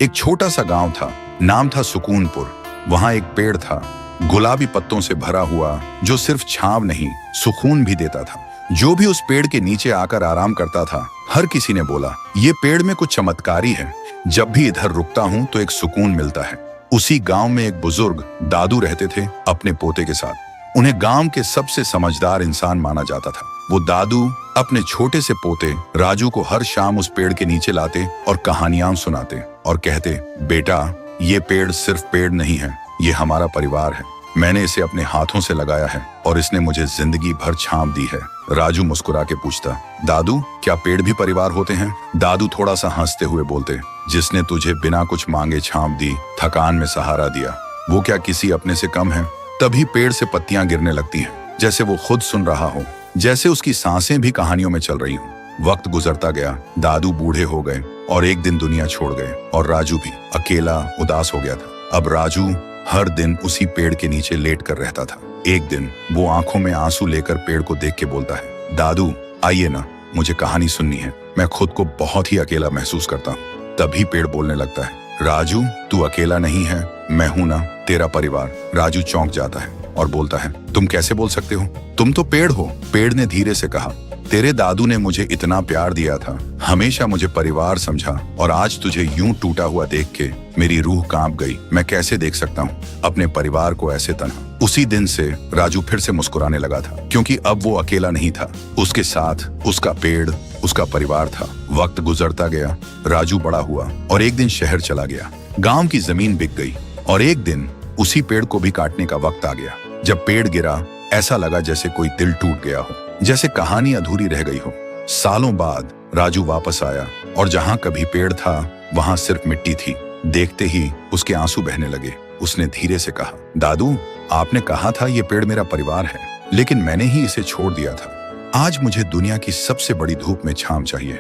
एक छोटा सा गांव था, नाम था सुकूनपुर। वहां एक पेड़ था, गुलाबी पत्तों से भरा हुआ, जो सिर्फ छांव नहीं, सुकून भी देता था। जो भी उस पेड़ के नीचे आकर आराम करता था, हर किसी ने बोला, ये पेड़ में कुछ चमत्कारी है। जब भी इधर रुकता हूं तो एक सुकून मिलता है। उसी गांव में एक बुजुर्ग दादू रहते थे, अपने पोते के साथ। उन्हें गांव के सबसे समझदार इंसान माना जाता था। वो दादू अपने छोटे से पोते राजू को हर शाम उस पेड़ के नीचे लाते और कहानियां सुनाते और कहते, बेटा, ये पेड़ सिर्फ पेड़ नहीं है, ये हमारा परिवार है। मैंने इसे अपने हाथों से लगाया है और इसने मुझे जिंदगी भर छांव दी है। राजू मुस्कुरा के पूछता, दादू, क्या पेड़ भी परिवार होते हैं? दादू थोड़ा सा हंसते हुए बोलते, जिसने तुझे बिना कुछ मांगे छांव दी, थकान में सहारा दिया, वो क्या किसी अपने से कम है? तभी पेड़ से पत्तियां गिरने लगती हैं, जैसे वो खुद सुन रहा हो, जैसे उसकी सांसें भी कहानियों में चल रही हों। वक्त गुजरता गया, दादू बूढ़े हो गए और एक दिन दुनिया छोड़ गए और राजू भी अकेला उदास हो गया था। अब राजू हर दिन उसी पेड़ के नीचे लेट कर रहता था। एक दिन वो आंखों में आंसू लेकर पेड़ को देख के बोलता है, दादू, आइए ना, मुझे कहानी सुननी है। मैं खुद को बहुत ही अकेला महसूस करता हूँ। तभी पेड़ बोलने लगता है, राजू, तू अकेला नहीं है, मैं हूं ना, तेरा परिवार। राजू चौंक जाता है और बोलता है, तुम कैसे बोल सकते हो? तुम तो पेड़ हो। पेड़ ने धीरे से कहा, तेरे दादू ने मुझे इतना प्यार दिया था, हमेशा मुझे परिवार समझा, और आज तुझे यूं टूटा हुआ देख के मेरी रूह कांप गई। मैं कैसे देख सकता हूँ अपने परिवार को ऐसे तन्हा। उसी दिन से राजू फिर से मुस्कुराने लगा था, क्योंकि अब वो अकेला नहीं था। उसके साथ उसका पेड़, उसका परिवार था। वक्त गुजरता गया, राजू बड़ा हुआ और एक दिन शहर चला गया। गांव की जमीन बिक गई और एक दिन उसी पेड़ को भी काटने का वक्त आ गया। जब पेड़ गिरा, ऐसा लगा जैसे कोई दिल टूट गया हो, जैसे कहानी अधूरी रह गई हो। सालों बाद राजू वापस आया और जहां कभी पेड़ था, वहां सिर्फ मिट्टी थी। देखते ही उसके आंसू बहने लगे। उसने धीरे से कहा, दादू, आपने कहा था ये पेड़ मेरा परिवार है, लेकिन मैंने ही इसे छोड़ दिया था। आज मुझे दुनिया की सबसे बड़ी धूप में छांव चाहिए,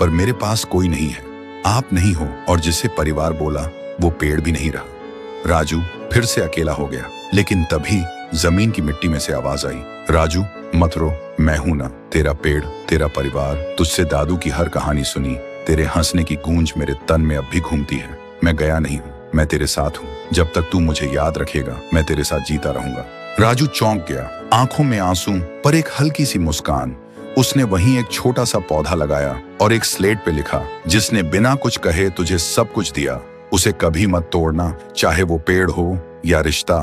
पर मेरे पास कोई नहीं है। आप नहीं हो, और जिसे परिवार बोला वो पेड़ भी नहीं रहा। राजू फिर से अकेला हो गया, लेकिन तभी जमीन की मिट्टी में से आवाज आई, राजू, मत रो, मैं हूं ना, तेरा पेड़, तेरा परिवार। तुझसे दादू की हर कहानी सुनी, तेरे हंसने की गूंज मेरे तन में अब भी घूमती है। मैं गया नहीं हूँ, मैं तेरे साथ हूँ। जब तक तू मुझे याद रखेगा, मैं तेरे साथ जीता रहूंगा। राजू चौंक गया, आंखों में आंसू पर एक हल्की सी मुस्कान। उसने वहीं एक छोटा सा पौधा लगाया और एक स्लेट पे लिखा, जिसने बिना कुछ कहे तुझे सब कुछ दिया, उसे कभी मत तोड़ना, चाहे वो पेड़ हो या रिश्ता।